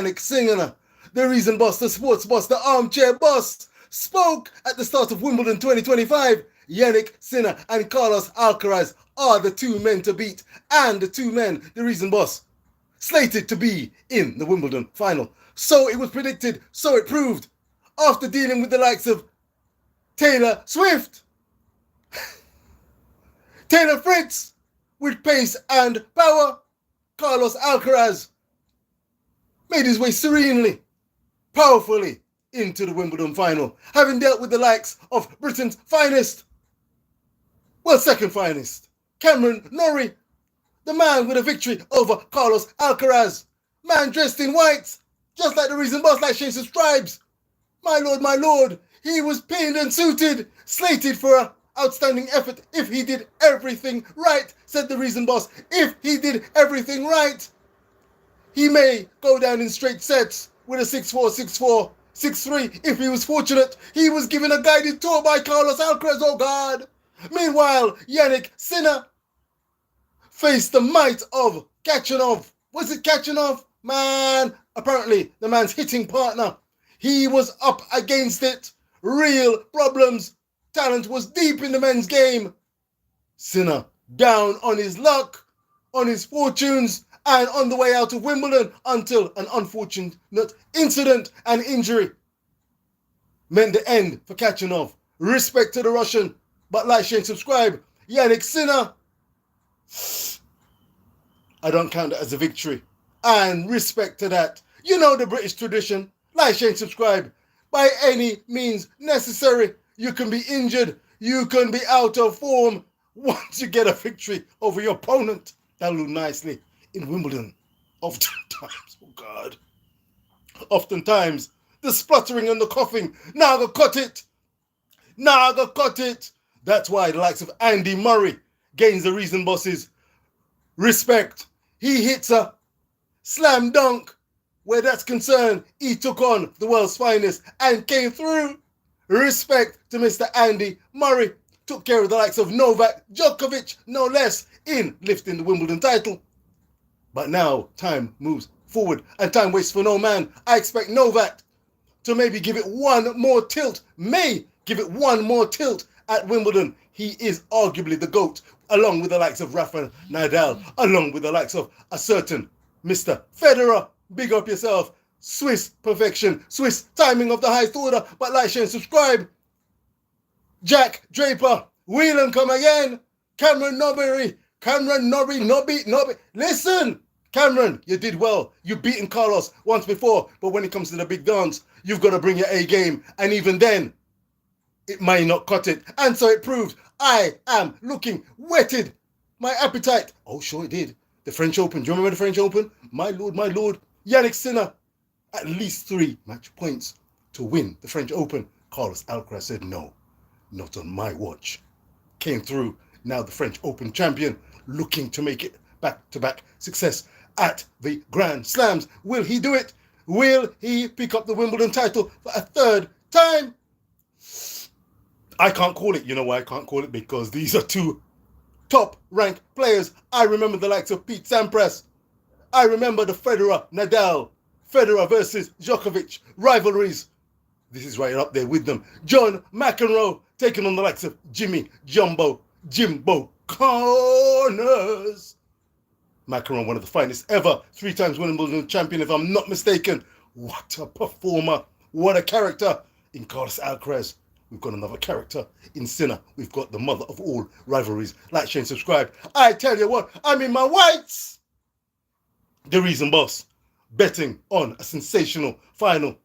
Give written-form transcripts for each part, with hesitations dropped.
Yannick Sinner, the reason boss, the sports boss, the armchair boss, spoke at the start of Wimbledon 2025. Yannick Sinner and Carlos Alcaraz are the two men to beat, and the two men, the reason boss, slated to be in the Wimbledon final. So it was predicted, so it proved. After dealing with the likes of Taylor Swift, Taylor Fritz, with pace and power, Carlos Alcaraz made his way serenely, powerfully into the Wimbledon final, having dealt with the likes of Britain's finest, well, second finest, Cameron Norrie, the man with a victory over Carlos Alcaraz, man dressed in white, just like the reason boss, like Shane subscribes. My lord, he was pinned and suited, slated for an outstanding effort if he did everything right, said the reason boss. If he did everything right, he may go down in straight sets with a 6-4, 6-4, 6-3 if he was fortunate. He was given a guided tour by Carlos Alcaraz, oh God. Meanwhile, Yannick Sinner faced the might of Kachanov. Was it Kachanov? Man, apparently the man's hitting partner. He was up against it. Real problems. Talent was deep in the men's game. Sinner down on his luck, on his fortunes, and on the way out of Wimbledon until an unfortunate incident and injury meant the end for Kachanov. Respect to the Russian, but like, share, and subscribe. Yannick Sinner, I don't count it as a victory. And respect to that. You know the British tradition. Like, share, and subscribe. By any means necessary. You can be injured. You can be out of form. Once you get a victory over your opponent, that'll do nicely in Wimbledon. Oftentimes, oh God. Oftentimes, the spluttering and the coughing. Now I cut it. That's why the likes of Andy Murray gains the reason boss's respect. He hits a slam dunk. Where that's concerned, he took on the world's finest and came through. Respect to Mr. Andy Murray. Took care of the likes of Novak Djokovic, no less, in lifting the Wimbledon title. But now time moves forward and time waits for no man. I expect Novak to maybe give it one more tilt. At Wimbledon. He is arguably the GOAT, along with the likes of Rafa Nadal, along with the likes of a certain Mr. Federer. Big up yourself. Swiss perfection. Swiss timing of the highest order. But like, share, and subscribe. Jack Draper. Whelan come again. Cameron Norrie. Listen, Cameron, you did well. You've beaten Carlos once before. But when it comes to the big dance, you've got to bring your A game. And even then, it might not cut it. And so it proved. I am looking whetted. My appetite. Oh, sure it did. The French Open. Do you remember the French Open? My lord. Yannick Sinner, at least 3 match points to win the French Open. Carlos Alcaraz said, no, not on my watch. Came through, now the French Open champion, looking to make it back-to-back success at the Grand Slams. Will he do it? Will he pick up the Wimbledon title for a third time? I can't call it. You know why I can't call it? Because these are two top-ranked players. I remember the likes of Pete Sampras. I remember the Federer versus Djokovic rivalries. This is right up there with them. John McEnroe taking on the likes of Jimbo Connors. McEnroe, one of the finest ever, 3 times Wimbledon champion, if I'm not mistaken. What a performer. What a character in Carlos Alcaraz. We've got another character in Sinner. We've got the mother of all rivalries. Like, share, and subscribe. I tell you what, I'm in my whites. The reason boss, betting on a sensational final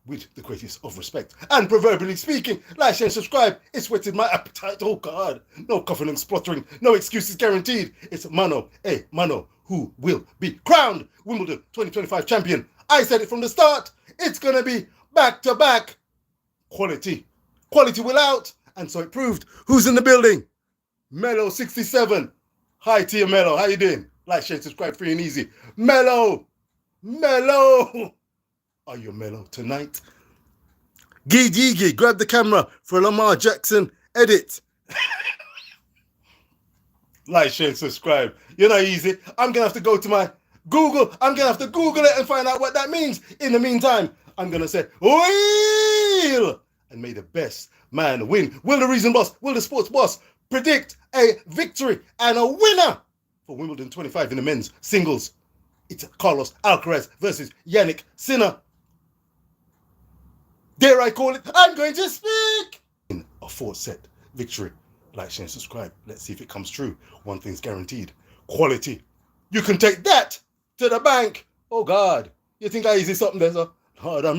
with the greatest of respect. And proverbially speaking, like, share, and subscribe. It's whetted my appetite. Oh God. No coughing and spluttering. No excuses guaranteed. It's mano who will be crowned Wimbledon 2025 champion. I said it from the start. It's going to be back-to-back quality. Quality will out. And so it proved. Who's in the building? Mello 67. Hi to you, Mello. How you doing? Like, share, and subscribe, free and easy. Mello! Are you mellow tonight? Gigi, grab the camera for a Lamar Jackson edit. Like, share, and subscribe. You're not easy. I'm going to have to go to my Google. I'm going to have to Google it and find out what that means. In the meantime, I'm going to say, wheel! And may the best man win. Will the reason boss, will the sports boss predict a victory and a winner for Wimbledon 25 in the men's singles? It's Carlos Alcaraz versus Yannick Sinner. Dare I call it? I'm going to speak! In a 4-set victory. Like, share, and subscribe. Let's see if it comes true. One thing's guaranteed. Quality. You can take that to the bank. Oh, God. You think I easy something there, sir? Lord, I'm